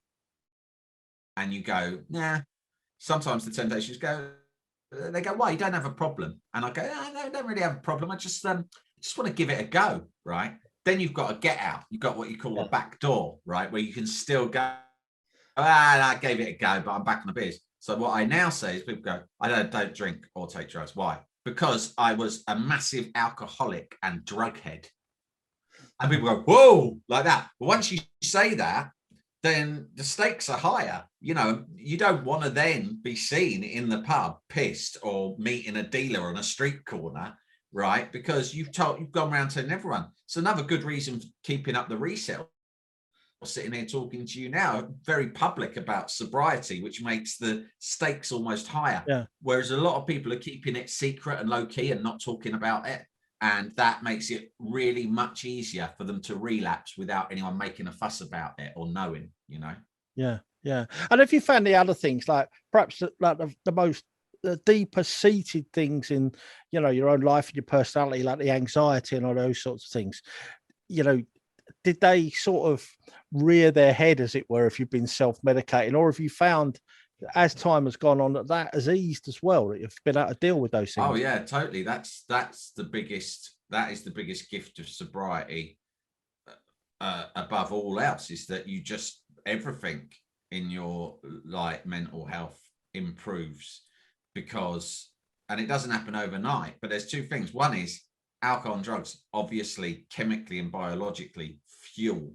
And you go, nah. Sometimes the temptations go, they go, why? You don't have a problem. And I go, no, I don't really have a problem. I just want to give it a go, right? Then you've got a get out. You've got what you call a back door, right? Where you can still go, I gave it a go, but I'm back on the beers. So what I now say is people go, I don't drink or take drugs. Why? Because I was a massive alcoholic and drug head. And people go, whoa, like that. But once you say that, then the stakes are higher. You know, you don't want to then be seen in the pub pissed or meeting a dealer on a street corner. right? Because you've gone around telling everyone. It's another good reason for keeping up the resale. Sitting here talking to you now, very public about sobriety, which makes the stakes almost higher. Yeah. Whereas a lot of people are keeping it secret and low key and not talking about it. And that makes it really much easier for them to relapse without anyone making a fuss about it or knowing, you know? Yeah. Yeah. And if you found the other things, like perhaps like the most deeper seated things in, you know, your own life and your personality, like the anxiety and all those sorts of things, you know, did they sort of rear their head, as it were, if you've been self-medicating, or have you found as time has gone on that has eased as well, that you've been able to deal with those things? Oh yeah, totally. That is the biggest gift of sobriety, above all else, is that you just, everything in your like mental health improves, because, and it doesn't happen overnight, but there's two things. One is alcohol and drugs obviously chemically and biologically fuel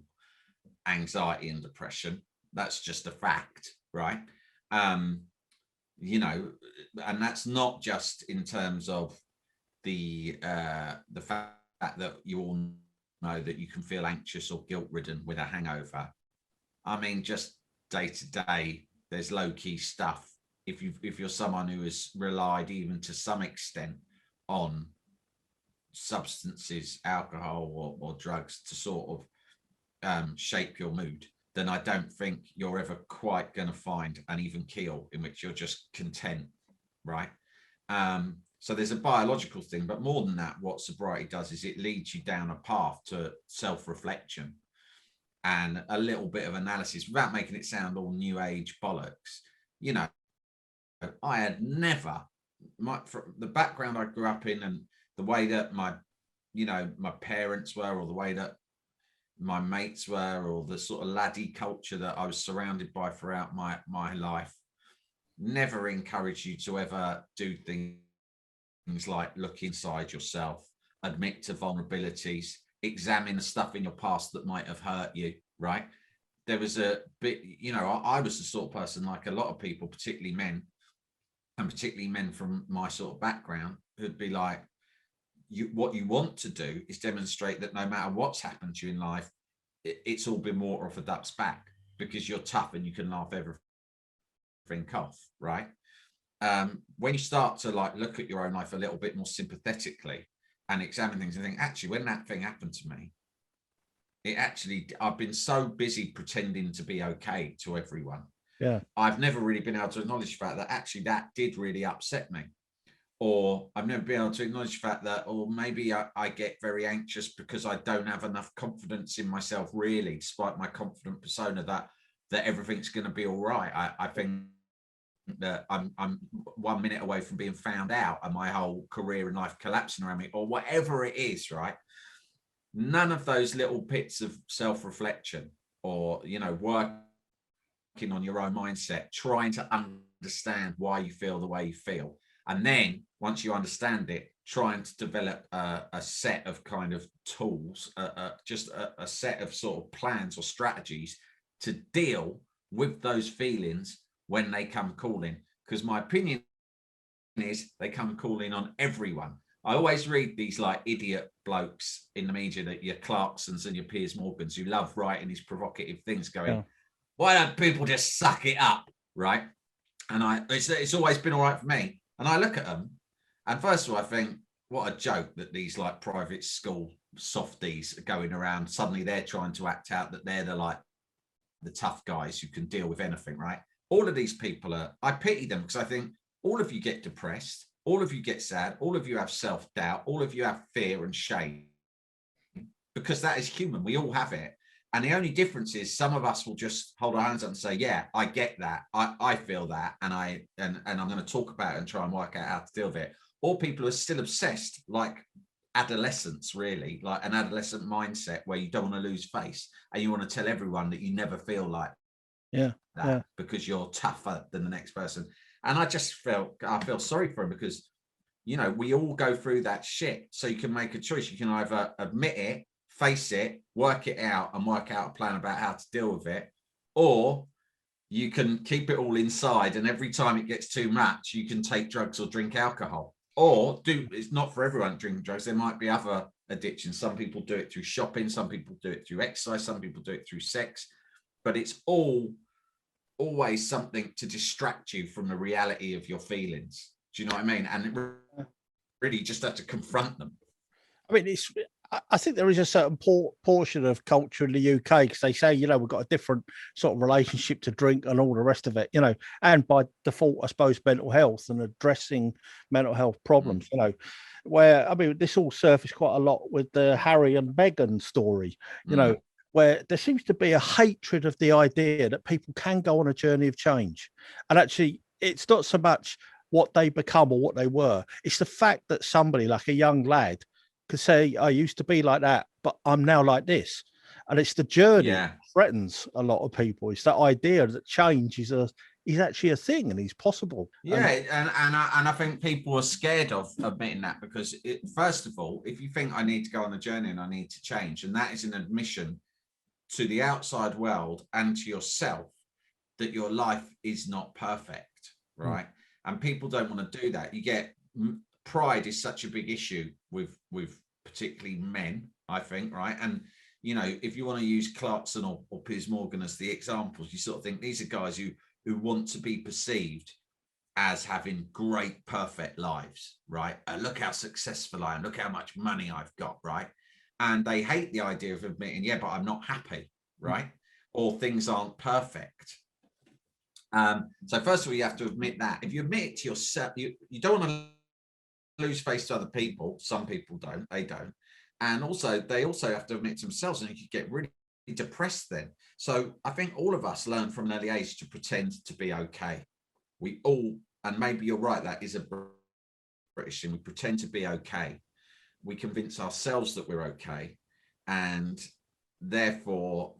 anxiety and depression. That's just a fact, right? You know, and that's not just in terms of the fact that you all know that you can feel anxious or guilt-ridden with a hangover. I mean, just day to day, there's low-key stuff. If you're someone who has relied even to some extent on substances, alcohol or drugs to sort of shape your mood, then I don't think you're ever quite going to find an even keel in which you're just content, right? So there's a biological thing, but more than that, what sobriety does is it leads you down a path to self-reflection and a little bit of analysis, without making it sound all new age bollocks. You know, I had never, the background I grew up in and the way that my parents were, or the way that my mates were, or the sort of laddie culture that I was surrounded by throughout my life, never encouraged you to ever do things like look inside yourself, admit to vulnerabilities, examine the stuff in your past that might have hurt you, right? There was a bit, you know, I was the sort of person, like a lot of people, particularly men, and particularly men from my sort of background, who'd be like, what you want to do is demonstrate that no matter what's happened to you in life, it's all been water off a duck's back, because you're tough and you can laugh everything off, right? When you start to like look at your own life a little bit more sympathetically and examine things and think, actually, when that thing happened to me, I've been so busy pretending to be okay to everyone. Yeah. I've never really been able to acknowledge the fact that actually that did really upset me. Or I've never been able to acknowledge the fact that, or maybe I get very anxious because I don't have enough confidence in myself, really, despite my confident persona, that everything's going to be all right. I think that I'm 1 minute away from being found out and my whole career and life collapsing around me, or whatever it is, right? None of those little bits of self-reflection, or, you know, working on your own mindset, trying to understand why you feel the way you feel. And then once you understand it, trying to develop a set of kind of tools, just a set of sort of plans or strategies to deal with those feelings when they come calling. Because my opinion is they come calling on everyone. I always read these like idiot blokes in the media, that your Clarksons and your Piers Morgans, who love writing these provocative things, going, why don't people just suck it up, right? And it's always been all right for me. And I look at them, and first of all, I think, what a joke that these like private school softies are going around. Suddenly they're trying to act out that they're the tough guys who can deal with anything, right? All of these people I pity them, because I think all of you get depressed, all of you get sad, all of you have self-doubt, all of you have fear and shame, because that is human. We all have it. And the only difference is some of us will just hold our hands up and say, yeah, I get that. I feel that. And I'm going to talk about it and try and work out how to deal with it. Or people are still obsessed, like adolescents, really, like an adolescent mindset where you don't want to lose face and you want to tell everyone that you never feel like that because you're tougher than the next person. And I feel sorry for him, because, you know, we all go through that shit. So you can make a choice. You can either admit it, face it, work it out, and work out a plan about how to deal with it, or you can keep it all inside, and every time it gets too much, you can take drugs or drink alcohol. or it's not for everyone drinking drugs. There might be other addictions. Some people do it through shopping, some people do it through exercise, some people do it through sex, but it's always something to distract you from the reality of your feelings. Do you know what I mean? And really just have to confront them. I mean, I think there is a certain portion of culture in the UK, because they say, we've got a different sort of relationship to drink and all the rest of it, and by default, I suppose, mental health and addressing mental health problems, where, I mean, this all surfaced quite a lot with the Harry and Meghan story, where there seems to be a hatred of the idea that people can go on a journey of change. And actually, it's not so much what they become or what they were. It's the fact that somebody like a young lad could say, I used to be like that, but I'm now like this. And it's the journey that threatens a lot of people. It's that idea that change is actually a thing and is possible. Yeah, and I think people are scared of admitting that, because first of all, if you think I need to go on a journey and I need to change, and that is an admission to the outside world and to yourself that your life is not perfect, right? And people don't want to do that. You get pride is such a big issue with particularly men, I think, right? And if you want to use Clarkson or Piers Morgan as the examples, you sort of think these are guys who want to be perceived as having great, perfect lives, right? Look how successful I am. Look how much money I've got, right? And they hate the idea of admitting, yeah, but I'm not happy, right? Or things aren't perfect. So first of all, you have to admit that. If you admit it to yourself, you don't want to lose face to other people. Some people don't, they don't. And also, they also have to admit to themselves, and you could get really depressed then. So I think all of us learn from an early age to pretend to be okay. We all, and maybe you're right, that is a British thing, we pretend to be okay. We convince ourselves that we're okay. And therefore,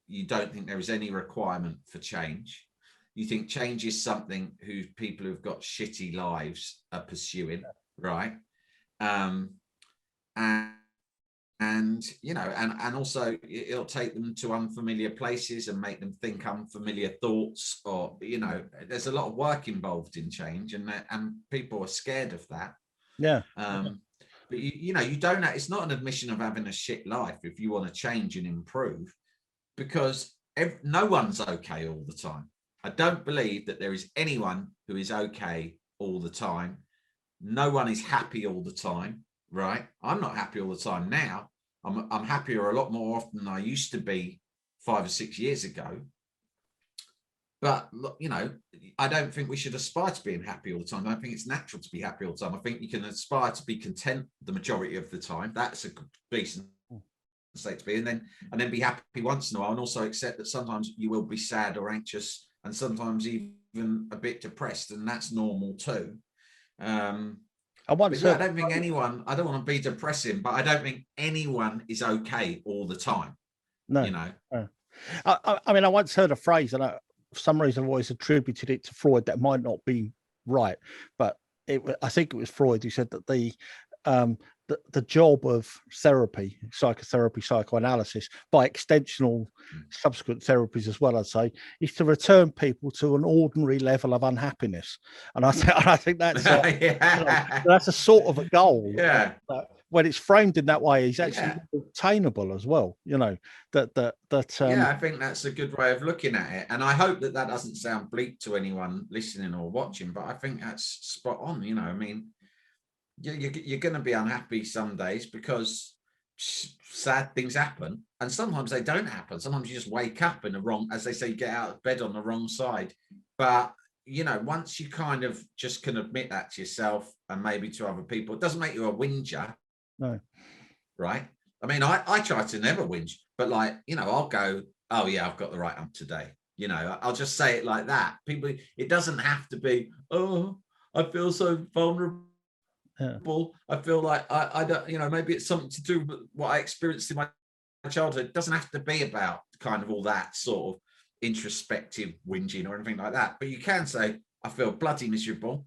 you don't think there is any requirement for change. You think change is something who people who've got shitty lives are pursuing, right? And also it'll take them to unfamiliar places and make them think unfamiliar thoughts, or there's a lot of work involved in change, and people are scared of that. But you don't, it's not an admission of having a shit life if you want to change and improve, because no one's okay all the time. I don't believe that there is anyone who is okay all the time. No one is happy all the time, right? I'm not happy all the time now. I'm happier a lot more often than I used to be 5 or 6 years ago. But, I don't think we should aspire to being happy all the time. I don't think it's natural to be happy all the time. I think you can aspire to be content the majority of the time. That's a decent state to be. And then be happy once in a while, and also accept that sometimes you will be sad or anxious, and sometimes even a bit depressed, and that's normal too. I don't think anyone, I don't want to be depressing, but I don't think anyone is okay all the time. No. I mean, I once heard a phrase, and for some reason I've always attributed it to Freud, that might not be right, but I think it was Freud who said that the job of therapy, psychotherapy, psychoanalysis, by extensional subsequent therapies as well, I'd say, is to return people to an ordinary level of unhappiness. And I think that's that's a sort of a goal. Yeah. When it's framed in that way, it's actually attainable as well. I think that's a good way of looking at it. And I hope that doesn't sound bleak to anyone listening or watching, but I think that's spot on. I mean, you're going to be unhappy some days because sad things happen, and sometimes they don't happen. Sometimes you just wake up in the wrong, as they say, you get out of bed on the wrong side. But once you kind of just can admit that to yourself and maybe to other people, it doesn't make you a whinger. No. Right. I mean, I try to never whinge, but I'll go, oh yeah, I've got the right ump today. I'll just say it like that. People, it doesn't have to be, oh, I feel so vulnerable. Yeah. I feel like I don't, maybe it's something to do with what I experienced in my childhood. It doesn't have to be about kind of all that sort of introspective whinging or anything like that. But you can say, I feel bloody miserable.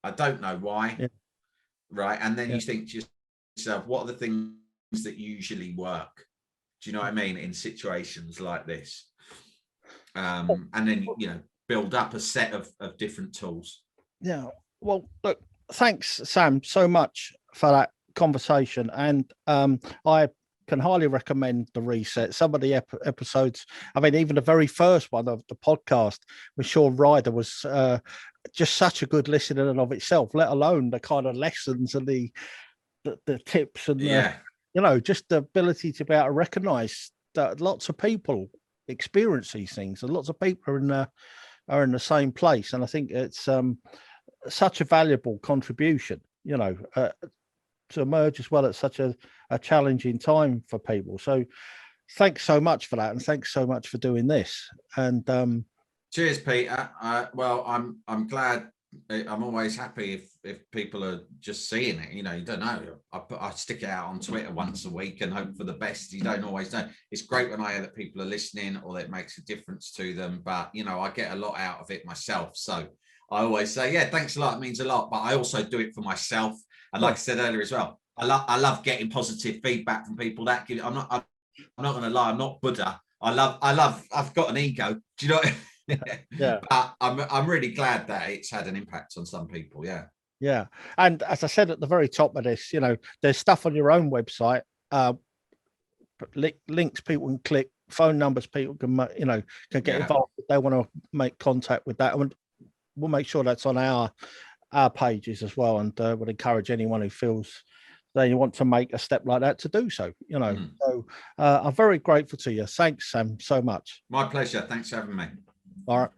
I don't know why. Yeah. Right. And then you think to yourself, what are the things that usually work? Do you know what I mean? In situations like this. And then, build up a set of different tools. Yeah. Well, look, thanks, Sam, so much for that conversation. And I can highly recommend the reset. Some of the episodes, I mean, even the very first one of the podcast with Sean Ryder was just such a good listen in and of itself, let alone the kind of lessons and the tips and just the ability to be able to recognize that lots of people experience these things and lots of people are in the same place. And I think it's such a valuable contribution, to emerge as well at such a challenging time for people. So thanks so much for that, and thanks so much for doing this. And cheers, Peter. Well, I'm glad. I'm always happy if people are just seeing it. You don't know. I stick it out on Twitter once a week and hope for the best. You don't always know. It's great when I hear that people are listening or that it makes a difference to them. But I get a lot out of it myself. So I always say, yeah, thanks a lot. It means a lot. But I also do it for myself. And like I said earlier as well, I love getting positive feedback from people. That give. I'm not going to lie. I'm not Buddha. I've got an ego. Do you know? Yeah. But I'm really glad that it's had an impact on some people. Yeah. And as I said at the very top of this, there's stuff on your own website, links people can click, phone numbers people can get involved if they want to make contact with that. And we'll make sure that's on our pages as well, and would encourage anyone who feels they want to make a step like that to do so. So I'm very grateful to you. Thanks, Sam, so much. My pleasure. Thanks for having me. All right.